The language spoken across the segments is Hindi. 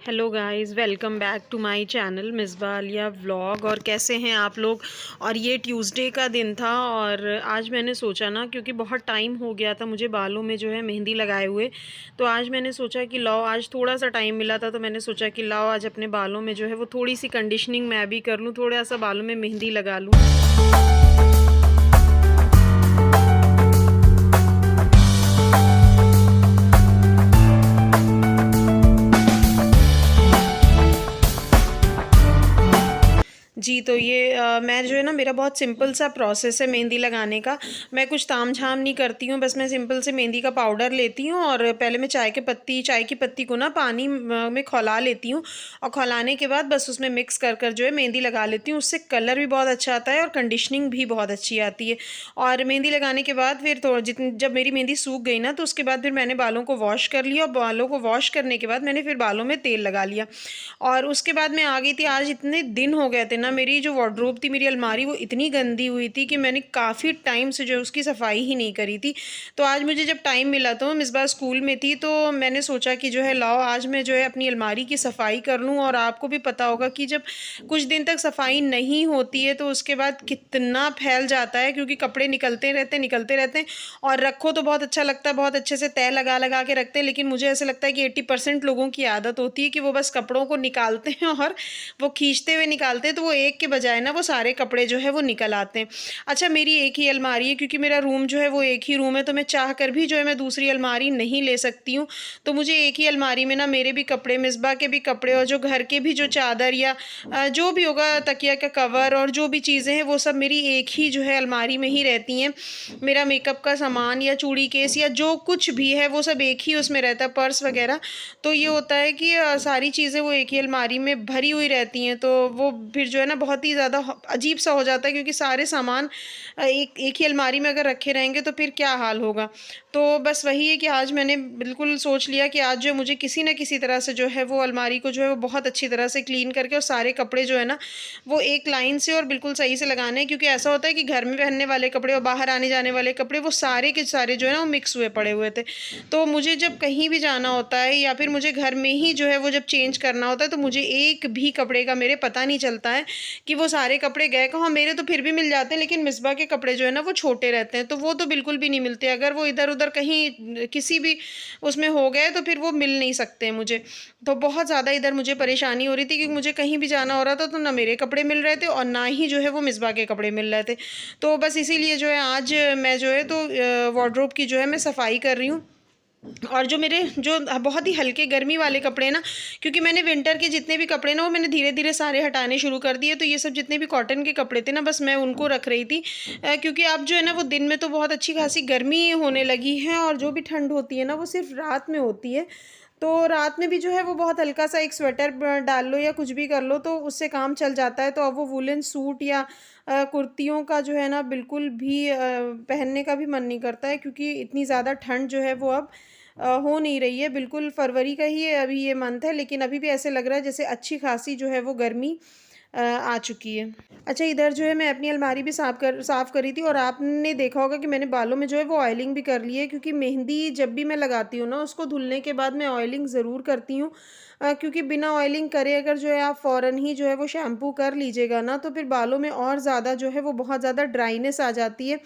Hello guys, welcome back to my channel Misba Aliya vlog. और कैसे हैं आप लोग। और ये ट्यूसडे का दिन था और आज मैंने सोचा ना, क्योंकि बहुत टाइम हो गया था मुझे बालों में जो है मेहंदी लगाए हुए। तो आज मैंने सोचा कि लाओ, आज थोड़ा सा टाइम मिला था तो मैंने सोचा कि लाओ आज अपने बालों में जो है वो थोड़ी सी कंडीशनिंग मैं भी कर लूँ, थोड़ा सा बालों में मेहंदी लगा लूँ। जी, तो ये मैं जो है ना, मेरा बहुत सिंपल सा प्रोसेस है मेहंदी लगाने का। मैं कुछ ताम-झाम नहीं करती हूँ, बस मैं सिंपल से मेहंदी का पाउडर लेती हूँ और पहले मैं चाय की पत्ती को ना पानी में खौला लेती हूँ और खौलाने के बाद बस उसमें मिक्स कर कर जो है मेहंदी लगा लेती हूँ। उससे कलर भी बहुत अच्छा आता है और कंडीशनिंग भी बहुत अच्छी आती है। और मेहंदी लगाने के बाद फिर तो जितनी जब मेरी मेहंदी सूख गई ना, तो उसके बाद फिर मैंने बालों को वॉश कर लिया और बालों को वॉश करने के बाद मैंने फिर बालों में तेल लगा लिया। और उसके बाद मैं आ गई थी, आज इतने दिन हो गए थे ना, मेरी जो वार्डरोब थी, मेरी अलमारी, वो इतनी गंदी हुई थी कि मैंने काफ़ी टाइम से जो है उसकी सफाई ही नहीं करी थी। तो आज मुझे जब टाइम मिला, तो मैं इस बार स्कूल में थी, तो मैंने सोचा कि जो है लाओ आज मैं जो है अपनी अलमारी की सफाई कर लूँ। और आपको भी पता होगा कि जब कुछ दिन तक सफाई नहीं होती है तो उसके बाद कितना फैल जाता है, क्योंकि कपड़े निकलते रहते हैं। और रखो तो बहुत अच्छा लगता है, बहुत अच्छे से तय लगा लगा के रखते हैं, लेकिन मुझे ऐसा लगता है कि 80% लोगों की आदत होती है कि वो बस कपड़ों को निकालते हैं और वो खींचते हुए निकालते हैं, तो वो एक के बजाय ना वो सारे कपड़े जो है वो निकल आते हैं। अच्छा, मेरी एक ही अलमारी है, क्योंकि मेरा रूम जो है वो एक ही रूम है, तो मैं चाह कर भी जो है मैं दूसरी अलमारी नहीं ले सकती हूँ। तो मुझे एक ही अलमारी में ना मेरे भी कपड़े, मिसबा के भी कपड़े, और जो घर के भी जो चादर या जो भी होगा, तकिया का कवर और जो भी चीज़ें हैं, वो सब मेरी एक ही जो है अलमारी में ही रहती हैं। मेरा मेकअप का सामान या चूड़ी केस या जो कुछ भी है वो सब एक ही उसमें रहता है, पर्स वगैरह। तो ये होता है कि सारी चीज़ें वो एक ही अलमारी में भरी हुई रहती हैं, तो वो फिर जो है ना बहुत ही ज़्यादा अजीब सा हो जाता है, क्योंकि सारे सामान एक एक ही अलमारी में अगर रखे रहेंगे तो फिर क्या हाल होगा। तो बस वही है कि आज मैंने बिल्कुल सोच लिया कि आज जो मुझे किसी न किसी तरह से जो है वो अलमारी को जो है वो बहुत अच्छी तरह से क्लीन करके और सारे कपड़े जो है ना वो एक लाइन से और बिल्कुल सही से लगाने हैं। क्योंकि ऐसा होता है कि घर में पहनने वाले कपड़े और बाहर आने जाने वाले कपड़े, वो सारे के सारे जो है ना वो मिक्स हुए पड़े हुए थे। तो मुझे जब कहीं भी जाना होता है या फिर मुझे घर में ही जो है वो जब चेंज करना होता है, तो मुझे एक भी कपड़े का मेरे पता नहीं चलता है कि वो सारे कपड़े गए कहाँ। मेरे तो फिर भी मिल जाते हैं, लेकिन मिसबा के कपड़े जो है ना वो छोटे रहते हैं, तो वो तो बिल्कुल भी नहीं मिलते। अगर वो इधर उधर कहीं किसी भी उसमें हो गए तो फिर वो मिल नहीं सकते मुझे। तो बहुत ज़्यादा इधर मुझे परेशानी हो रही थी, क्योंकि मुझे कहीं भी जाना हो रहा था तो ना मेरे कपड़े मिल रहे थे और ना ही जो है वो मिसबा के कपड़े मिल रहे थे। तो बस इसीलिए जो है आज मैं जो है तो वार्डरोब की जो है मैं सफाई कर रही हूँ। और जो मेरे जो बहुत ही हल्के गर्मी वाले कपड़े हैं ना, क्योंकि मैंने विंटर के जितने भी कपड़े ना वो मैंने धीरे धीरे सारे हटाने शुरू कर दिए, तो ये सब जितने भी कॉटन के कपड़े थे ना बस मैं उनको रख रही थी। क्योंकि अब जो है ना वो दिन में तो बहुत अच्छी खासी गर्मी होने लगी है, और जो भी ठंड होती है ना वो सिर्फ रात में होती है। तो रात में भी जो है वो बहुत हल्का सा एक स्वेटर डाल लो या कुछ भी कर लो तो उससे काम चल जाता है। तो अब वो वुलन सूट या कुर्तियों का जो है ना बिल्कुल भी पहनने का भी मन नहीं करता है, क्योंकि इतनी ज़्यादा ठंड जो है वो अब हो नहीं रही है। बिल्कुल फरवरी का ही है अभी ये मंथ है, लेकिन अभी भी ऐसे लग रहा है जैसे अच्छी खासी जो है वो गर्मी आ चुकी है। अच्छा, इधर जो है मैं अपनी अलमारी भी साफ़ करी थी, और आपने देखा होगा कि मैंने बालों में जो है वो ऑयलिंग भी कर ली है, क्योंकि मेहंदी जब भी मैं लगाती हूँ ना उसको धुलने के बाद मैं ऑयलिंग ज़रूर करती हूँ। क्योंकि बिना ऑयलिंग करे अगर जो है आप फ़ौरन ही जो है वो शैम्पू कर लीजिएगा ना, तो फिर बालों में और ज़्यादा जो है वो बहुत ज़्यादा ड्राइनेस आ जाती है।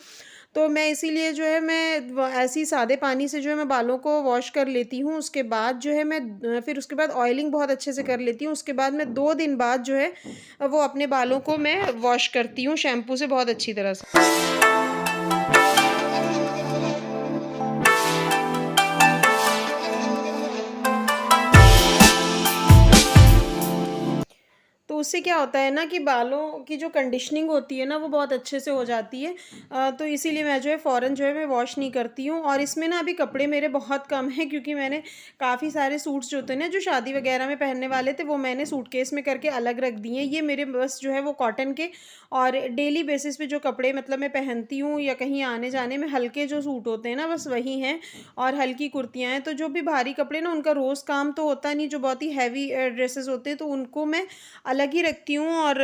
तो मैं इसीलिए जो है मैं ऐसे ही सादे पानी से जो है मैं बालों को वॉश कर लेती हूँ। उसके बाद जो है मैं फिर उसके बाद ऑयलिंग बहुत अच्छे से कर लेती हूँ। उसके बाद मैं 2 दिन बाद जो है वो अपने बालों को मैं वॉश करती हूँ शैम्पू से बहुत अच्छी तरह से। तो उससे क्या होता है ना कि बालों की जो कंडीशनिंग होती है ना वो बहुत अच्छे से हो जाती है। तो इसीलिए मैं जो है फ़ौरन जो है मैं वॉश नहीं करती हूँ। और इसमें ना अभी कपड़े मेरे बहुत कम हैं, क्योंकि मैंने काफ़ी सारे सूट्स जो थे ना जो शादी वगैरह में पहनने वाले थे वो मैंने सूटकेस में करके अलग रख दिए हैं। ये मेरे बस जो है वो कॉटन के और डेली बेसिस पे जो कपड़े मतलब मैं पहनती हूँ या कहीं आने जाने में हल्के जो सूट होते हैं ना बस वही हैं, और हल्की कुर्तियाँ हैं। तो जो भी भारी कपड़े ना उनका रोज़ काम तो होता नहीं, जो बहुत ही हैवी ड्रेसेस होते हैं तो उनको मैं अलग ही रखती हूँ। और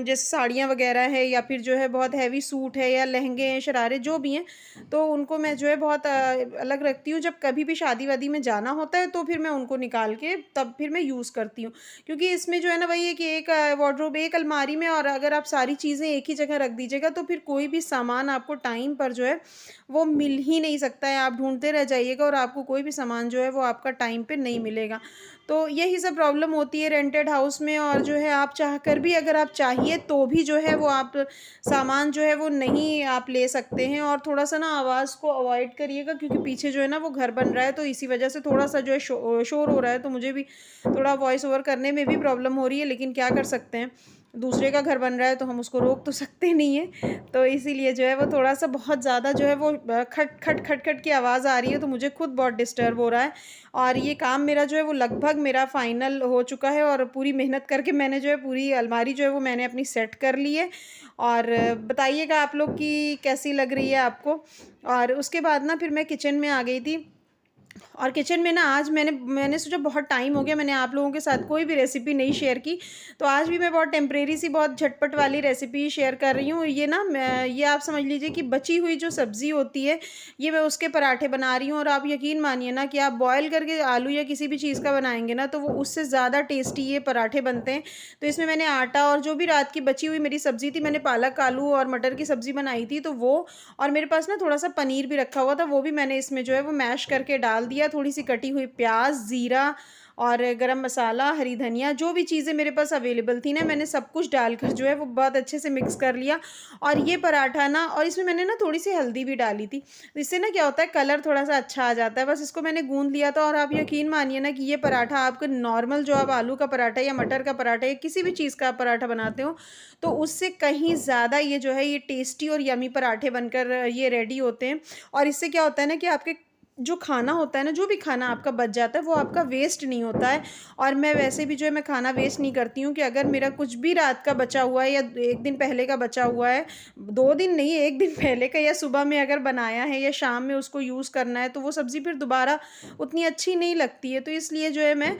जैसे साड़ियाँ वगैरह है या फिर जो है बहुत हैवी सूट है या लहंगे हैं, शरारे जो भी हैं, तो उनको मैं जो है बहुत अलग रखती हूँ। जब कभी भी शादी-वादी में जाना होता है तो फिर मैं उनको निकाल के तब फिर मैं यूज़ करती हूँ। क्योंकि इसमें जो है ना वही है कि एक वार्डरोब एक अलमारी में, और अगर आप सारी चीज़ें एक ही जगह रख दीजिएगा तो फिर कोई भी सामान आपको टाइम पर जो है वो मिल ही नहीं सकता है। आप ढूँढते रह जाइएगा और आपको कोई भी सामान जो है वो आपका टाइम पे नहीं मिलेगा। तो यही सब प्रॉब्लम होती है रेंटेड हाउस में। और जो है आप चाहकर भी, अगर आप चाहिए तो भी जो है वो आप सामान जो है वो नहीं आप ले सकते हैं। और थोड़ा-सा ना आवाज़ को अवॉइड करिएगा, क्योंकि पीछे जो है ना वो घर बन रहा है, तो इसी वजह से थोड़ा-सा जो है शोर हो रहा है, तो मुझे भी थोड़ा वॉइस ओवर करने में भी प्रॉब्लम हो रही है, लेकिन क्या कर सकते हैं, दूसरे का घर बन रहा है तो हम उसको रोक तो सकते नहीं हैं। तो इसीलिए जो है वो थोड़ा-सा बहुत ज़्यादा जो है वो खट, खट, खट, खट की आवाज़ आ रही है, तो मुझे खुद बहुत डिस्टर्ब हो रहा है। और ये काम मेरा जो है वो लगभग मेरा फाइनल हो चुका है, और पूरी मेहनत करके मैंने जो है पूरी अलमारी जो है वो मैंने अपनी सेट कर ली है। और बताइएगा आप लोग कि कैसी लग रही है आपको। और उसके बाद ना फिर मैं किचन में आ गई थी। और किचन में ना आज मैंने मैंने सोचा बहुत टाइम हो गया, मैंने आप लोगों के साथ कोई भी रेसिपी नहीं शेयर की, तो आज भी मैं बहुत टेम्परेरी सी, बहुत झटपट वाली रेसिपी शेयर कर रही हूँ। ये ना ये आप समझ लीजिए कि बची हुई जो सब्ज़ी होती है, ये मैं उसके पराठे बना रही हूँ। और आप यकीन मानिए ना कि आप बॉयल करके आलू या किसी भी चीज़ का बनाएंगे ना, तो वो उससे ज़्यादा टेस्टी ये पराठे बनते हैं। तो इसमें मैंने आटा और जो भी रात की बची हुई मेरी सब्ज़ी थी, मैंने पालक, आलू और मटर की सब्ज़ी बनाई थी, तो वो, और मेरे पास ना थोड़ा-सा पनीर भी रखा हुआ था, वो भी मैंने इसमें जो है वो मैश करके डाल दिया। थोड़ी-सी कटी हुई प्याज़, ज़ीरा और गरम मसाला, हरी धनिया, जो भी चीज़ें मेरे पास अवेलेबल थी ना, मैंने सब कुछ डालकर जो है वो बहुत अच्छे से मिक्स कर लिया। और ये पराठा ना, और इसमें मैंने ना थोड़ी-सी हल्दी भी डाली थी। तो इससे ना क्या होता है, कलर थोड़ा-सा अच्छा आ जाता है। बस इसको मैंने गूँध लिया था। और आप यकीन मानिए ना कि ये पराठा आपको नॉर्मल, जो आप आलू का पराठा या मटर का पराठा या किसी भी चीज़ का आप पराठा बनाते हो, तो उससे कहीं ज़्यादा ये जो है ये टेस्टी और यम्मी पराठे बनकर ये रेडी होते हैं। और इससे क्या होता है ना कि आपके जो खाना होता है ना, जो भी खाना आपका बच जाता है वो आपका वेस्ट नहीं होता है। और मैं वैसे भी जो है मैं खाना वेस्ट नहीं करती हूँ, कि अगर मेरा कुछ भी रात का बचा हुआ है या 1 दिन पहले का बचा हुआ है, 2 दिन नहीं, 1 दिन पहले का, या सुबह में अगर बनाया है या शाम में उसको यूज़ करना है, तो वो सब्ज़ी फिर दोबारा उतनी अच्छी नहीं लगती है। तो इसलिए जो है मैं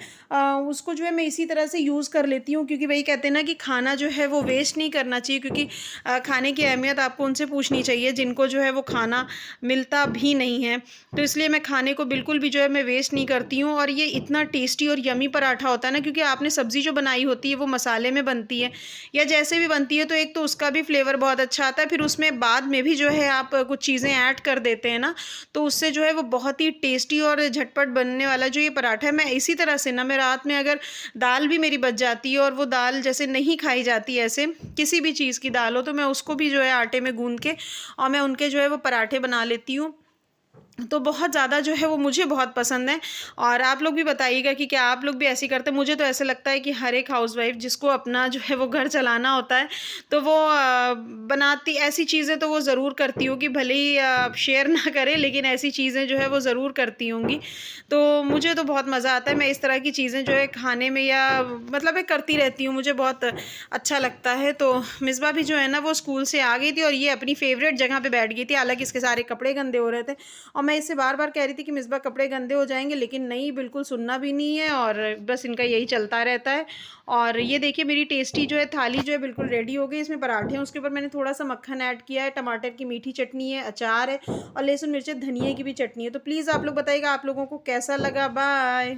उसको जो है मैं इसी तरह से यूज़ कर लेती हूँ, क्योंकि वही कहते हैं ना कि खाना जो है वो वेस्ट नहीं करना चाहिए। क्योंकि खाने की अहमियत आपको उनसे पूछनी चाहिए जिनको जो है वो खाना मिलता भी नहीं है। तो इसलिए मैं खाने को बिल्कुल भी जो है मैं वेस्ट नहीं करती हूँ। और ये इतना टेस्टी और यम्मी पराठा होता है ना, क्योंकि आपने सब्ज़ी जो बनाई होती है वो मसाले में बनती है या जैसे भी बनती है, तो एक तो उसका भी फ्लेवर बहुत अच्छा आता है, फिर उसमें बाद में भी जो है आप कुछ चीज़ें ऐड कर देते हैं ना, तो उससे जो है वो बहुत ही टेस्टी और झटपट बनने वाला जो ये पराठा है। मैं इसी तरह से ना, मैं रात में अगर दाल भी मेरी बच जाती है और वो दाल जैसे नहीं खाई जाती, ऐसे किसी भी चीज़ की दाल हो, तो मैं उसको भी जो है आटे में गूँध के और मैं उनके जो है वो पराठे बना लेती हूँ। तो बहुत ज़्यादा जो है वो मुझे बहुत पसंद है। और आप लोग भी बताइएगा कि क्या आप लोग भी ऐसे ही करते हैं? मुझे तो ऐसे लगता है कि हर एक हाउसवाइफ़ जिसको अपना जो है वो घर चलाना होता है, तो वो बनाती ऐसी चीज़ें तो वो ज़रूर करती होगी, भले ही शेयर ना करे, लेकिन ऐसी चीज़ें जो है वो ज़रूर करती होंगी। तो मुझे तो बहुत मज़ा आता है, मैं इस तरह की चीज़ें जो है खाने में या मतलब मैं करती रहती हूँ, मुझे बहुत अच्छा लगता है। तो मिसबा भी जो है ना वो स्कूल से आ गई थी और ये अपनी फ़ेवरेट जगह पे बैठ गई थी, हालाँकि इसके सारे कपड़े गंदे हो रहे थे। और मैं इससे बार-बार कह रही थी कि मिसबा कपड़े गंदे हो जाएँगे, लेकिन नहीं, बिल्कुल सुनना भी नहीं है और बस इनका यही चलता रहता है। और ये देखिए मेरी टेस्टी जो है थाली जो है बिल्कुल रेडी हो गई। इसमें पराठे हैं, उसके ऊपर मैंने थोड़ा-सा मक्खन ऐड किया है, टमाटर की मीठी चटनी है, अचार है और लहसुन मिर्च धनिये की भी चटनी है। तो प्लीज़ आप लोग बताइएगा आप लोगों को कैसा लगा? बाय।